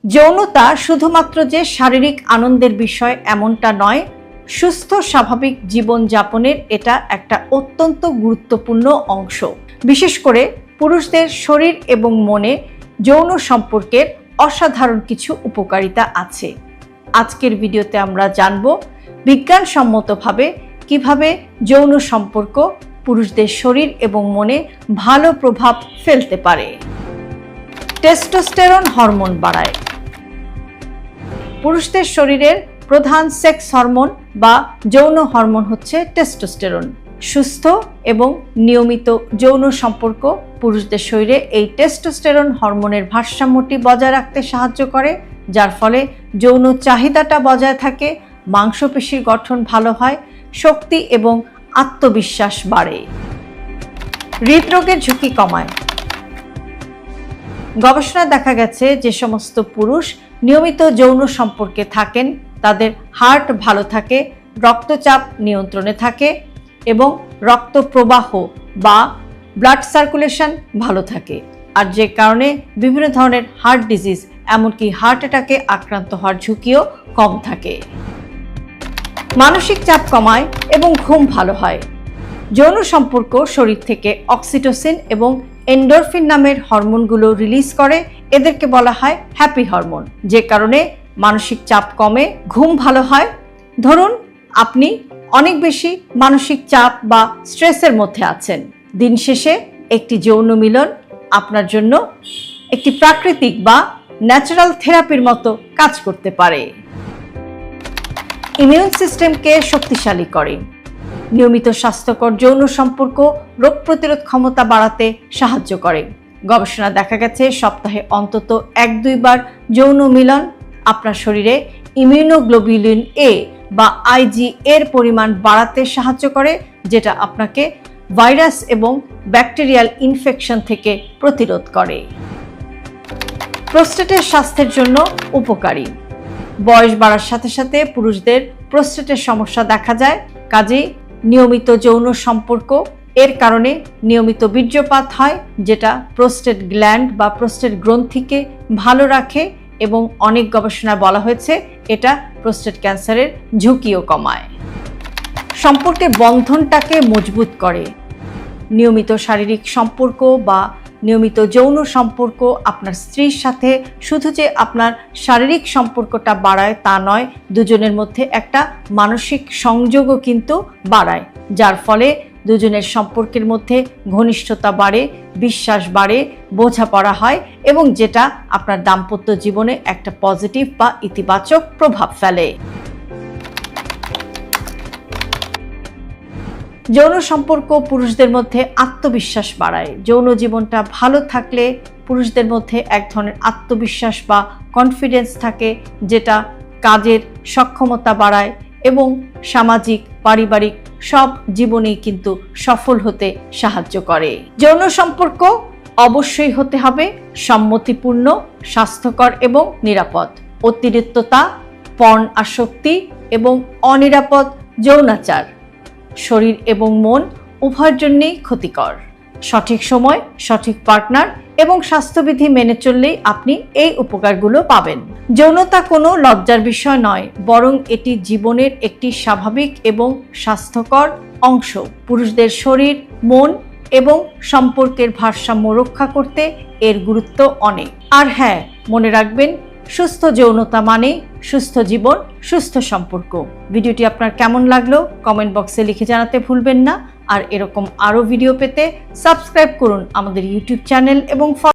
যৌনতা শুধুমাত্র যে শারীরিক আনন্দের বিষয় এমনটা নয়, সুস্থ স্বাভাবিক জীবনযাপনের এটা একটা অত্যন্ত গুরুত্বপূর্ণ অংশ। বিশেষ করে পুরুষদের শরীর এবং মনে যৌন সম্পর্কের অসাধারণ কিছু উপকারিতা আছে। আজকের ভিডিওতে আমরা জানব বিজ্ঞানসম্মতভাবে কিভাবে যৌন সম্পর্ক পুরুষদের শরীর এবং মনে ভালো প্রভাব ফেলতে পারে। টেস্টোস্টেরন হরমোন বাড়ায়। পুরুষদের শরীরের প্রধান সেক্স হরমোন বা যৌন হরমোন হচ্ছে টেস্টোস্টেরন। সুস্থ এবং নিয়মিত যৌন সম্পর্ক পুরুষদের শরীরে এই টেস্টোস্টেরন হরমোনের ভারসাম্যটি বজায় রাখতে সাহায্য করে, যার ফলে যৌন চাহিদাটা বজায় থাকে, মাংসপেশির গঠন ভালো হয়, শক্তি এবং আত্মবিশ্বাস বাড়ে। হৃদরোগের ঝুঁকি কমায়। গবেষণায় দেখা গেছে যে সমস্ত পুরুষ নিয়মিত যৌন সম্পর্কে থাকেন তাদের হার্ট ভালো থাকে, রক্তচাপ নিয়ন্ত্রণে থাকে এবং রক্ত প্রবাহ বা ব্লাড সার্কুলেশন ভালো থাকে, আর যে কারণে বিভিন্ন ধরনের হার্ট ডিজিজ এমনকি হার্ট অ্যাটাকে আক্রান্ত হওয়ার ঝুঁকিও কম থাকে। মানসিক চাপ কমায় এবং ঘুম ভালো হয়। যৌন সম্পর্ক শরীর থেকে অক্সিটোসিন এবং এন্ডোরফিন নামের হরমোনগুলো রিলিজ করে, এদেরকে বলা হয় হ্যাপি হরমোন, যে কারণে মানসিক চাপ কমে, ঘুম ভালো হয়। ধরুন আপনি অনেক বেশি মানসিক চাপ বা স্ট্রেসের মধ্যে আছেন, দিন শেষে একটি যৌন মিলন আপনার জন্য একটি প্রাকৃতিক বা ন্যাচারাল থেরাপির মতো কাজ করতে পারে। ইমিউন সিস্টেমকে শক্তিশালী করে। নিয়মিত স্বাস্থ্যকর যৌন সম্পর্ক রোগ প্রতিরোধ ক্ষমতা বাড়াতে সাহায্য করে। গবেষণা দেখা গেছে সপ্তাহে অন্তত 1-2 বার যৌন মিলন আপনার শরীরে ইমিউনোগ্লোবুলিন এ বা আইজি এর পরিমাণ বাড়াতে সাহায্য করে, যেটা আপনাকে ভাইরাস এবং ব্যাকটেরিয়াল ইনফেকশন থেকে প্রতিরোধ করে। প্রোস্টেটের স্বাস্থ্যের জন্য উপকারী। বয়স বাড়ার সাথে সাথে পুরুষদের প্রোস্টেটের সমস্যা দেখা যায়, কাজেই নিয়মিত যৌন সম্পর্ক এর কারণে নিয়মিত বীর্যপাত হয়, যেটা প্রোস্টেট গ্ল্যান্ড বা প্রোস্টেট গ্রন্থিকে ভালো রাখে এবং অনেক গবেষণায় বলা হয়েছে এটা প্রোস্টেট ক্যান্সারের ঝুঁকিও কমায়। সম্পর্কের বন্ধনটাকে মজবুত করে। নিয়মিত শারীরিক সম্পর্ক বা নিয়মিত যৌন সম্পর্ক আপনার স্ত্রীর সাথে শুধু যে আপনার শারীরিক সম্পর্কটা বাড়ায় তা নয়, দুজনের মধ্যে একটা মানসিক সংযোগও কিন্তু বাড়ায়, যার ফলে দুজনের সম্পর্কের মধ্যে ঘনিষ্ঠতা বাড়ে, বিশ্বাস বাড়ে, বোঝাপড়া হয় এবং যেটা আপনার দাম্পত্য জীবনে একটা পজিটিভ বা ইতিবাচক প্রভাব ফেলে। যৌন সম্পর্ক পুরুষদের মধ্যে আত্মবিশ্বাস বাড়ায়। যৌন জীবনটা ভালো থাকলে পুরুষদের মধ্যে এক ধরনের আত্মবিশ্বাস বা কনফিডেন্স থাকে, যেটা কাজের সক্ষমতা বাড়ায় এবং সামাজিক পারিবারিক সব জীবনেই কিন্তু সফল হতে সাহায্য করে। যৌন সম্পর্ক অবশ্যই হতে হবে সম্মতিপূর্ণ, স্বাস্থ্যকর এবং নিরাপদ। অতিরিক্ততা, পর্ন আসক্তি এবং অনিরাপদ যৌনাচার শরীর এবং মন উভয়ের জন্যই ক্ষতিকর। সঠিক সময়, সঠিক পার্টনার এবং স্বাস্থ্যবিধি মেনে চললেই আপনি এই উপকারগুলো পাবেন। যৌনতা কোনো লজ্জার বিষয় নয়, বরং এটি জীবনের একটি স্বাভাবিক এবং স্বাস্থ্যকর অংশ। পুরুষদের শরীর, মন এবং সম্পর্কের ভারসাম্য রক্ষা করতে এর গুরুত্ব অনেক। আর হ্যাঁ, মনে রাখবেন, সুস্থ যৌনতা মানে সুস্থ জীবন, সুস্থ সম্পর্ক। ভিডিওটি আপনার কেমন লাগলো কমেন্ট বক্সে লিখে জানাতে ভুলবেন না। আর এরকম আরও ভিডিও পেতে সাবস্ক্রাইব করুন আমাদের ইউটিউব চ্যানেল এবং